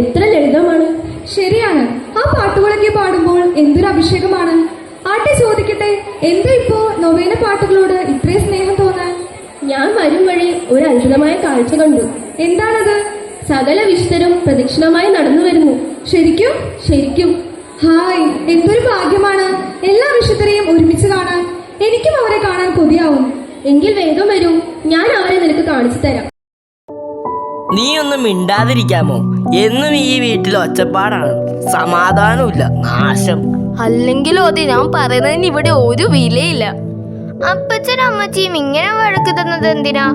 എത്ര ലളിതമാണ്. ശരിയാണ്. ആ പാട്ടുകളൊക്കെ പാടുമ്പോൾ എന്തൊരു അഭിഷേകമാണ്. ആട്ടെ ചോദിക്കട്ടെ, എന്താ ഇപ്പോ നൊവേന പാട്ടുകളോട് ഇത്രയും സ്നേഹം തോന്നാൻ? ഞാൻ വരും വഴി ഒരു അത്ഭുതമായ കാഴ്ച കണ്ടു. എന്താണത്? സകല വിശുദ്ധരും പ്രദക്ഷിണമായി നടന്നു വരുന്നു. ശരിക്കും? ശരിക്കും. ഹായ്, എന്തൊരു ഭാഗ്യമാണ് എല്ലാ വിശുദ്ധരെയും ഒരുമിച്ച് കാണാൻ. എനിക്കും അവരെ കാണാൻ കൊതിയാവും. എങ്കിൽ വേഗം വരൂ, ഞാൻ അവരെ നിനക്ക് കാണിച്ചു തരാം. നീ ഒന്നും മിണ്ടാതിരിക്കാമോ? എന്നും ഈ വീട്ടിൽ ഒച്ചപ്പാടാണ്, സമാധാനമില്ല, നാശം. അല്ലെങ്കിലോ അത് ഞാൻ പറയുന്നതിന് ഇവിടെ ഒരു വിലയില്ല. അപ്പച്ചനും അമ്മച്ചിയും ഇങ്ങനെ വഴക്ക് തന്നത് എന്തിനാ?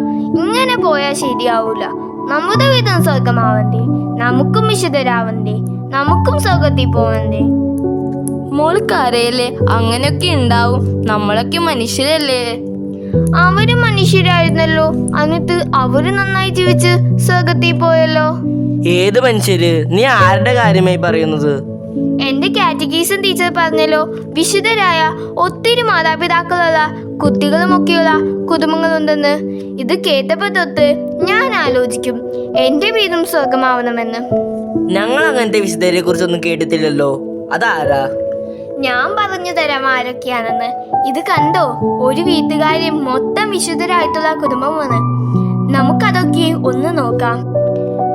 ഇങ്ങനെ പോയാൽ ശരിയാവൂല. നമ്മുടെ വീതം സ്വർഗമാവണ്ടേ, നമുക്കും വിശുദ്ധരാവണ്ടേ, നമുക്കും സ്വർഗത്തിൽ പോവണ്ടേ. മോൾക്കറിയല്ലേ, അങ്ങനെയൊക്കെ ഉണ്ടാവും. നമ്മളൊക്കെ മനുഷ്യരല്ലേ. അവര് മനുഷ്യരായിരുന്നല്ലോ, എന്നിട്ട് അവര് നന്നായി ജീവിച്ച് സ്വർഗത്തിൽ പോയല്ലോ. ഏത് മനുഷ്യര്? നീ ആരുടെ കാര്യമായി പറയുന്നത്? എന്റെ കാറ്റഗീസം ടീച്ചർ പറഞ്ഞല്ലോ, വിശുദ്ധരായ ഒത്തിരി മാതാപിതാക്കളുള്ള കുട്ടികളുമൊക്കെയുള്ള കുടുംബങ്ങളുണ്ടെന്ന്. ഇത് കേട്ടപ്പോ തൊട്ട് ഞാൻ ആലോചിക്കും, എന്റെ വീടും സ്വർഗമാവണമെന്ന്. ഞങ്ങൾ അങ്ങനത്തെ വിശുദ്ധരെ കുറിച്ചൊന്നും കേട്ടിട്ടില്ലല്ലോ. അതാരാ? ഞാൻ പറഞ്ഞു തരാം ആരൊക്കെയാണെന്ന്. ഇത് കണ്ടോ, ഒരു വീട്ടുകാരെ മൊത്തം വിശുദ്ധരായിട്ടുള്ള കുടുംബമാണ്. നമുക്കതൊക്കെ ഒന്ന് നോക്കാം.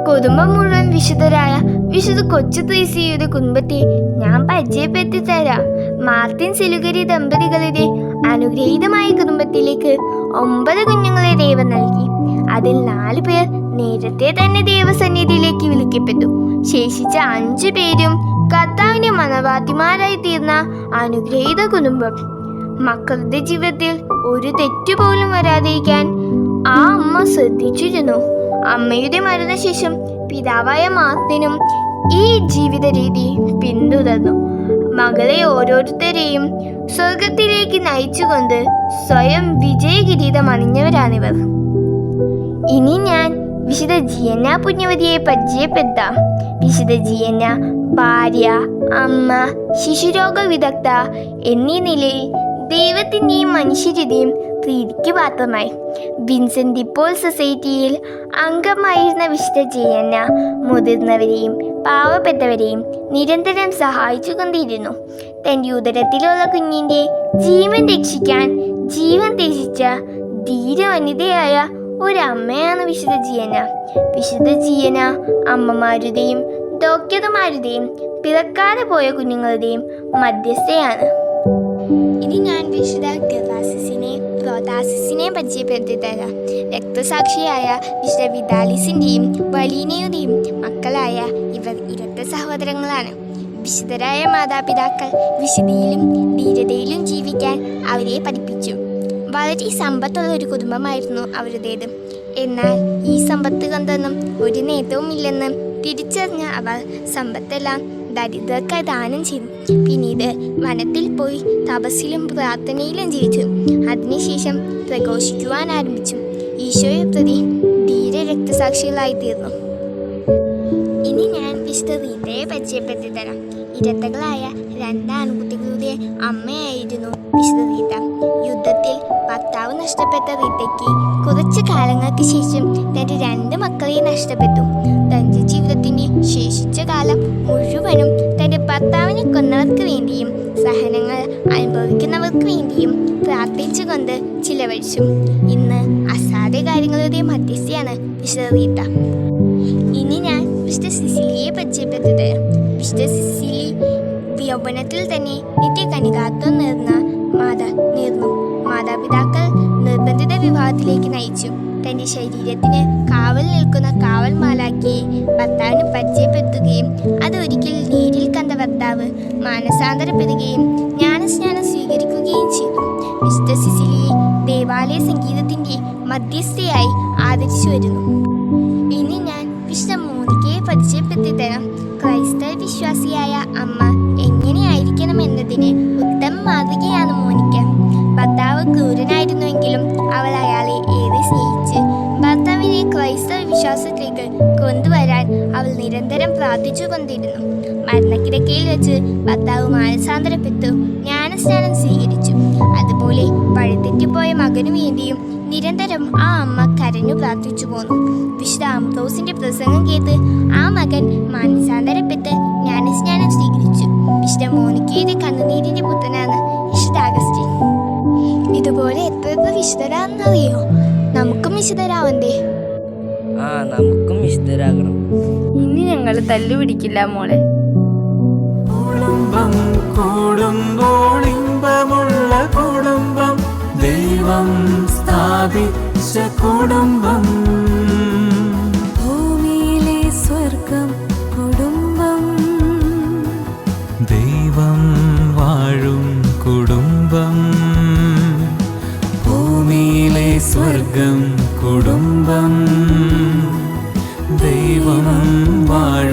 കുടുംബം മുഴുവൻ വിശുദ്ധരായ വിശുദ്ധ കൊച്ചു ത്രേസ്യയുടെ കുടുംബത്തെ ഞാൻ പരിചയപ്പെടുത്തി തരാം. മാർട്ടിൻ സിലുഗരി ദമ്പതികളുടെ അനുഗ്രഹീതമായ കുടുംബത്തിലേക്ക് 9 കുഞ്ഞുങ്ങളെ ദൈവം നൽകി. അതിൽ 4 പേർ നേരത്തെ തന്നെ ദൈവസന്നിധിയിലേക്ക് വിളിക്കപ്പെട്ടു. ശേഷിച്ച 5 പേരും കർത്താവിന്റെ മനവാട്ടിമാരായി തീർന്ന അനുഗ്രഹീത കുടുംബം. മക്കളുടെ ജീവിതത്തിൽ ഒരു തെറ്റുപോലും വരാതിരിക്കാൻ ആ അമ്മ ശ്രദ്ധിച്ചിരുന്നു. അമ്മയുടെ മരണശേഷം പിതാവായ മാർട്ടിനും ഈ ജീവിത രീതി പിന്തുടർന്നു. മകളെ ഓരോരുത്തരെയും സ്വർഗത്തിലേക്ക് നയിച്ചുകൊണ്ട് സ്വയം വിജയകിരീടം അണിഞ്ഞവരാണിവർ. ഇനി ഞാൻ വിശുദ്ധ ജിയന്ന പുണ്യവതിയെ പരിചയപ്പെടുത്താം. വിശുദ്ധ ജിയന്ന ഭാര്യ, അമ്മ, ശിശുരോഗ വിദഗ്ധ എന്നീ നിലയിൽ ദൈവത്തിൻ്റെയും മനുഷ്യരുടെയും പ്രീതിക്ക് പാത്രമായി. വിൻസെന്റ് ഡി പോൾ സൊസൈറ്റിയിൽ അംഗമായിരുന്ന വിശുദ്ധ ജിയന്ന മുതിർന്നവരെയും പാവപ്പെട്ടവരെയും നിരന്തരം സഹായിച്ചുകൊണ്ടിരുന്നു. തൻ്റെ ഉദരത്തിലുള്ള കുഞ്ഞിൻ്റെ ജീവൻ രക്ഷിക്കാൻ ജീവൻ ത്യജിച്ച ധീരവനിതയായ ഒരമ്മയാണ് വിശുദ്ധ ജിയന്ന. വിശുദ്ധ ജിയന്ന അമ്മമാരുടെയും ഡോക്ടർമാരുടെയും പിറക്കാതെ പോയ കുഞ്ഞുങ്ങളുടെയും മധ്യസ്ഥയാണ്. ഇനി ഞാൻ വിശുദ്ധ പ്രോതാസിസിനെ പരിചയപ്പെടുത്തി തരാം. രക്തസാക്ഷിയായ വിശുദ്ധ വിദാലിസിൻ്റെയും വലീനയുടെയും മക്കളായ ഇവർ ഇരട്ട സഹോദരങ്ങളാണ്. വിശുദ്ധരായ മാതാപിതാക്കൾ വിശുദ്ധിയിലും ധീരതയിലും ജീവിക്കാൻ അവരെ പഠിപ്പിച്ചു. വളരെ സമ്പത്തുള്ള ഒരു കുടുംബമായിരുന്നു അവരുടേത്. എന്നാൽ ഈ സമ്പത്ത് കൊണ്ടൊന്നും ഒരു നേട്ടവുമില്ലെന്ന് തിരിച്ചറിഞ്ഞ അവർ സമ്പത്തെല്ലാം ദരിദ്രർക്കായി ദാനം ചെയ്തു. പിന്നീട് വനത്തിൽ പോയി തപസ്സിലും പ്രാർത്ഥനയിലും ജീവിച്ചു. അതിനുശേഷം പ്രഘോഷിക്കുവാൻ ആരംഭിച്ചു. ഈശോയെ പ്രതി ധീര രക്തസാക്ഷികളായി തീർന്നു. ഇനി ഞാൻ വിശുദ്ധ റീത്തയെ പരിചയപ്പെടുത്തി തരാം. ഇരട്ടകളായ 2 ആൺകുട്ടികളുടെ അമ്മയായിരുന്നു വിശുദ്ധ റീത്ത. യുദ്ധത്തിൽ ഭർത്താവ് നഷ്ടപ്പെട്ട റീത്തയ്ക്ക് കുറച്ചു കാലങ്ങൾക്ക് ശേഷം തൻ്റെ 2 മക്കളെ നഷ്ടപ്പെട്ടു. തൻ്റെ ജീവിതത്തിൻ്റെ ശേഷിച്ച കാലം മുഴുവനും തൻ്റെ ഭർത്താവിനെ കൊന്നവർക്ക് വേണ്ടിയും സഹനങ്ങൾ അനുഭവിക്കുന്നവർക്ക് വേണ്ടിയും പ്രാർത്ഥിച്ചുകൊണ്ട് ചിലവഴിച്ചു. ഇന്ന് അസാധ്യ കാര്യങ്ങളുടെ മധ്യസ്ഥയാണ് വിശുദ്ധ റീത്ത. ഇനി ഞാൻ വിശുദ്ധ സിസിലിയെ പരിചയപ്പെടുത്തി തരാം. വിശുദ്ധ സിസിലി യൗവനത്തിൽ തന്നെ നിത്യകന്യകാത്വം നേർന്നു. മാതാപിതാക്കൾ നിർബന്ധിത വിവാഹത്തിലേക്ക് നയിച്ചു. തൻ്റെ ശരീരത്തിന് കാവൽ നിൽക്കുന്ന കാവൽ മാലാഖയെ ഭർത്താവിന് പരിചയപ്പെടുത്തുകയും അതൊരിക്കൽ നേരിൽ കണ്ട ഭർത്താവ് മാനസാന്തരപ്പെടുകയും ജ്ഞാനസ്നാനം സ്വീകരിക്കുകയും ചെയ്തു. വിശുദ്ധ സിസിലിയെ ദേവാലയ സംഗീതത്തിൻ്റെ മധ്യസ്ഥയായി ആദരിച്ചു വരുന്നു. ഇനി ഞാൻ വിശുദ്ധ മോനിക്കയെ പരിചയപ്പെടുത്തി തരാം. ക്രൈസ്തവ വിശ്വാസിയായ അമ്മ എങ്ങനെയായിരിക്കണം എന്നതിന് ഉത്തമ മാതൃകയാണ് മോനിക്ക. ഭർത്താവ് ക്രൂരനായിരുന്നുവെങ്കിലും അവൾ അയാളെ ഏറെ സ്നേഹിച്ച് ഭർത്താവിനെ ക്രൈസ്തവ വിശ്വാസത്തിലേക്ക് കൊണ്ടുവരാൻ അവൾ നിരന്തരം പ്രാർത്ഥിച്ചു കൊണ്ടിരുന്നു. മരണക്കിടക്കയിൽ വെച്ച് ഭർത്താവ് മാനസാന്തരപ്പെട്ടു ജ്ഞാനസ്നാനം സ്വീകരിച്ചു. അതുപോലെ വഴിതെറ്റിപ്പോയ മകനു വേണ്ടിയും നിരന്തരം ആ അമ്മ കരഞ്ഞു പ്രാർത്ഥിച്ചു പോന്നു. വിശുദ്ധ അംബ്രോസിന്റെ പ്രസംഗം കേട്ട് ആ മകൻ മാനസാന്തരപ്പെട്ട് ജ്ഞാനസ്നാനം സ്വീകരിച്ചു. വിശുദ്ധ മോനിക്കയുടെ കണ്ണുനീരിന്റെ പുത്രനാണ് വിശുദ്ധ അഗസ്റ്റിൻ. ഇതുപോലെ എത്ര വിശുദ്ധരാണെന്നറിയോ? നമുക്കും വിശുദ്ധരാവണ്ടേ? നമുക്കും വിശുദ്ധരാകണം. ഇനി ഞങ്ങൾ തല്ലുപിടിക്കില്ല മോളെ. കുടുംബം കൂടുമ്പോൾ ഇമ്പമുള്ള കുടുംബം, ദൈവം സ്ഥാപിച്ച കുടുംബം, ഭൂമിയിലെ സ്വർഗം കുടുംബം, ദൈവം വാഴും കുടുംബം, ഭൂമിയിലെ സ്വർഗം കുടുംബം, ദൈവം വാഴും